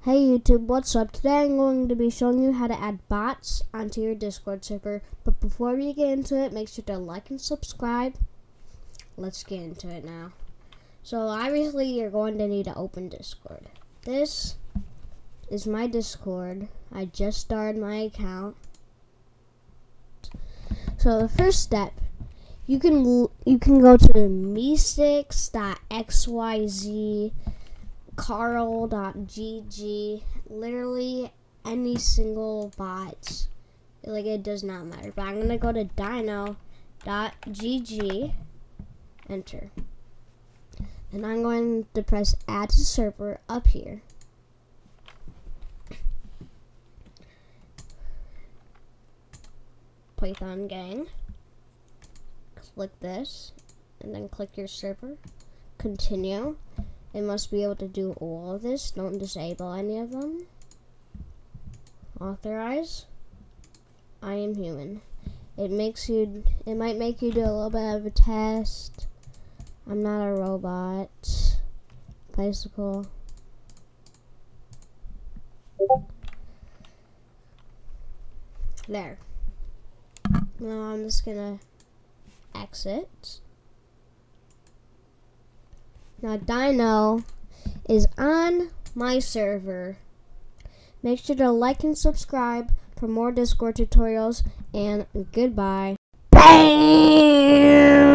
Hey YouTube, what's up? Today I'm going to be showing you how to add bots onto your Discord server. But before we get into it, make sure to like and subscribe. Let's get into it now. So obviously you're going to need to open Discord. This is my Discord. I just started my account. So the first step, you can go to meestix.xyz, carl.gg, literally any single bot, like it does not matter. But I'm gonna go to dino.gg, enter, and I'm going to press add to server up here. Python gang, click this and then click your server, continue. It must be able to do all of this. Don't disable any of them. Authorize. I am human. It might make you do a little bit of a test. I'm not a robot. Bicycle. There. Now I'm just gonna exit. Now Dino is on my server. Make sure to like and subscribe for more Discord tutorials, and goodbye. Bam!